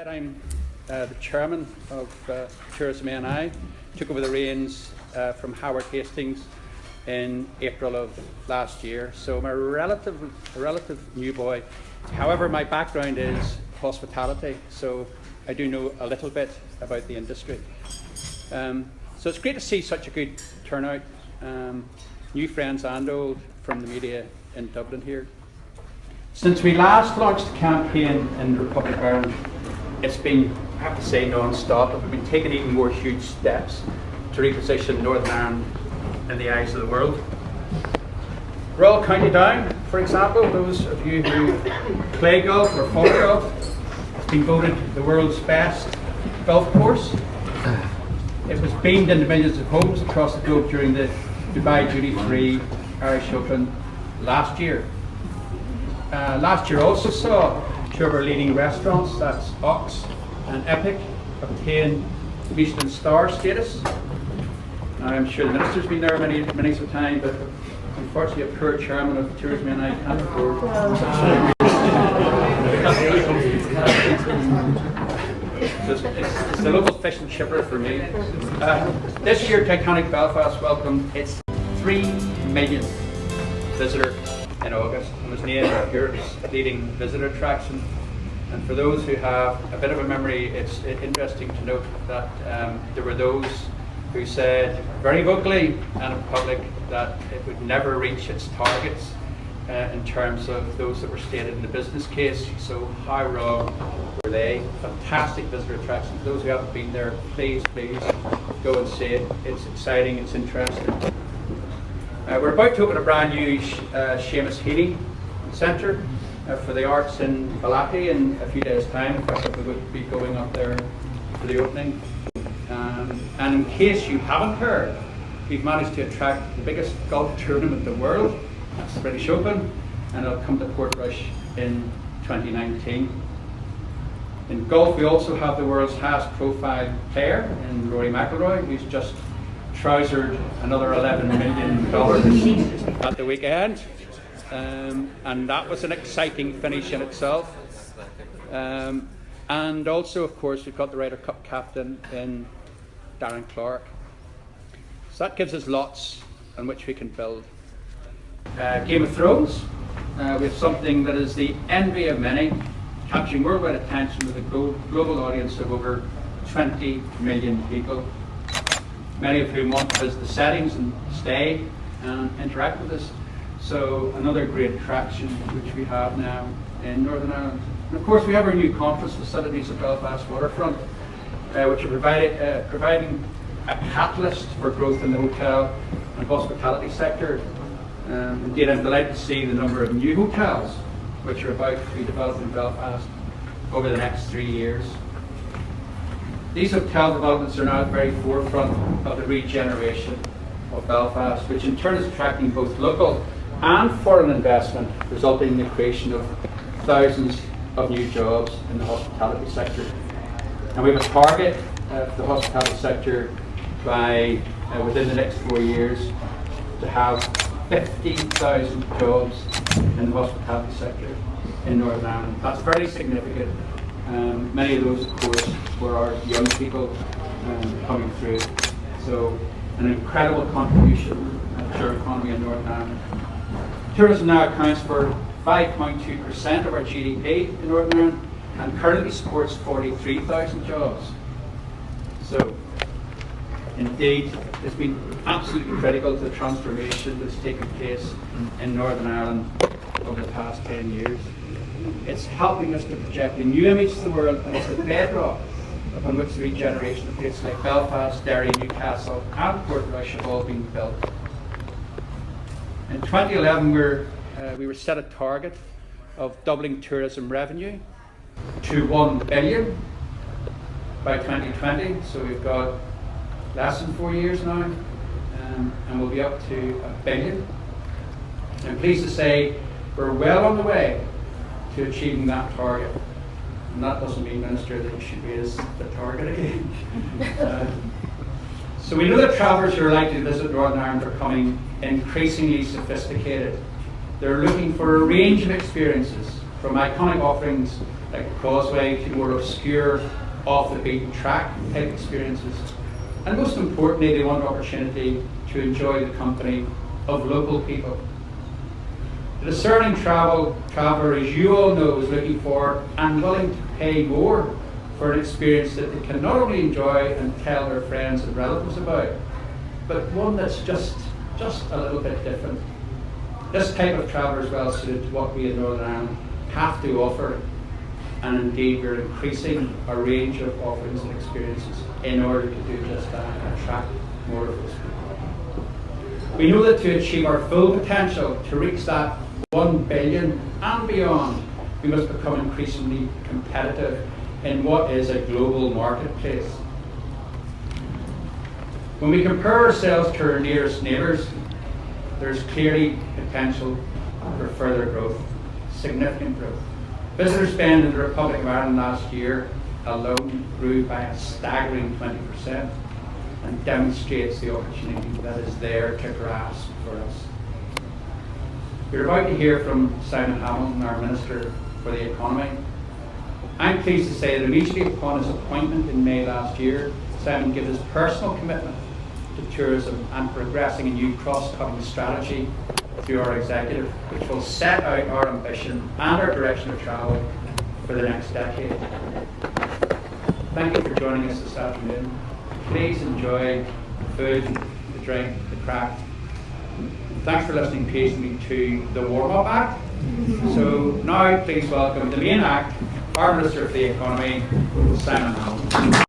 I'm the chairman of Tourism A&I. Took over the reins from Howard Hastings in April of last year. So I'm a relative new boy. However, my background is hospitality, so I do know a little bit about the industry. So it's great to see such a good turnout, new friends and old from the media in Dublin here. Since we last launched the campaign in the Republic of Ireland, it's been, I have to say, non-stop. We've been taking even more huge steps to reposition Northern Ireland in the eyes of the world. Royal County Down, for example, those of you who play golf or follow golf, has been voted the world's best golf course. It was beamed into millions of homes across the globe during the Dubai Duty-Free Irish Open last year. Last year also saw two of our leading restaurants, that's Ox and Epic, obtain the Michelin star status. I'm sure the minister's been there many a time, but unfortunately a poor chairman of Tourism and I can't afford it's the local fish and chipper for me. This year Titanic Belfast welcomed its 3 millionth visitor in August and was named Europe's leading visitor attraction. And for those who have a bit of a memory, it's interesting to note that there were those who said very vocally and in public that it would never reach its targets in terms of those that were stated in the business case. So how wrong were they? Fantastic visitor attraction. For those who haven't been there, please go and see it. It's exciting, it's interesting. We're about to open a brand new Seamus Healy Centre for the arts in Balachi in a few days' time. In fact, we would be going up there for the opening. And in case you haven't heard, we've managed to attract the biggest golf tournament in the world. That's the British Open, and it'll come to Portrush in 2019. In golf, we also have the world's highest profile player in Rory McIlroy, who's just trousered another $11 million at the weekend, and that was an exciting finish in itself. And also, of course, we've got the Ryder Cup captain in Darren Clark. So that gives us lots on which we can build. Game of Thrones, we have something that is the envy of many, capturing worldwide attention with a global audience of over 20 million people, many of whom want to visit the settings and stay and interact with us. So another great attraction which we have now in Northern Ireland. And of course we have our new conference facilities at Belfast Waterfront, which are providing a catalyst for growth in the hotel and hospitality sector. Indeed, I'm delighted to see the number of new hotels which are about to be developed in Belfast over the next 3 years. These hotel developments are now at the very forefront of the regeneration of Belfast, which in turn is attracting both local and foreign investment, resulting in the creation of thousands of new jobs in the hospitality sector. And we have a target for the hospitality sector by within the next 4 years to have 50,000 jobs in the hospitality sector in Northern Ireland. That's very significant. Many of those, of course, were our young people coming through. So an incredible contribution to our economy in Northern Ireland. Tourism now accounts for 5.2% of our GDP in Northern Ireland and currently supports 43,000 jobs. So indeed, it's been absolutely critical to the transformation that's taken place in Northern Ireland over the past 10 years. It's helping us to project a new image to the world, and it's the bedrock upon which the regeneration of places like Belfast, Derry, Newcastle and Portrush have all been built. In 2011 we were set a target of doubling tourism revenue to 1 billion by 2020, so we've got less than 4 years now, and we'll be up to $1 billion. I'm pleased to say we're well on the way to achieving that target. And that doesn't mean, Minister, that you should raise the target again. So we know that travellers who are likely to visit Northern Ireland are becoming increasingly sophisticated. They're looking for a range of experiences, from iconic offerings like the Causeway, to more obscure, off the beaten track type experiences. And most importantly, they want opportunity to enjoy the company of local people. The discerning traveller, as you all know, is looking for and willing to pay more for an experience that they can not only enjoy and tell their friends and relatives about, but one that's just a little bit different. This type of traveller is well suited to what we in Northern Ireland have to offer, and indeed we're increasing our range of offerings and experiences in order to do just that and attract more of those people. We know that to achieve our full potential, to reach that 1 billion and beyond, we must become increasingly competitive in what is a global marketplace. When we compare ourselves to our nearest neighbours, there's clearly potential for further growth, significant growth. Visitor spend in the Republic of Ireland last year alone grew by a staggering 20% and demonstrates the opportunity that is there to grasp for us. We're about to hear from Simon Hamilton, our Minister for the Economy. I'm pleased to say that immediately upon his appointment in May last year, Simon gave his personal commitment to tourism and progressing a new cross-cutting strategy through our executive, which will set out our ambition and our direction of travel for the next decade. Thank you for joining us this afternoon. Please enjoy the food, the drink, the crack. Thanks for listening patiently to the warm-up act. So now please welcome the main act, our Minister for the Economy, Simon Hamilton.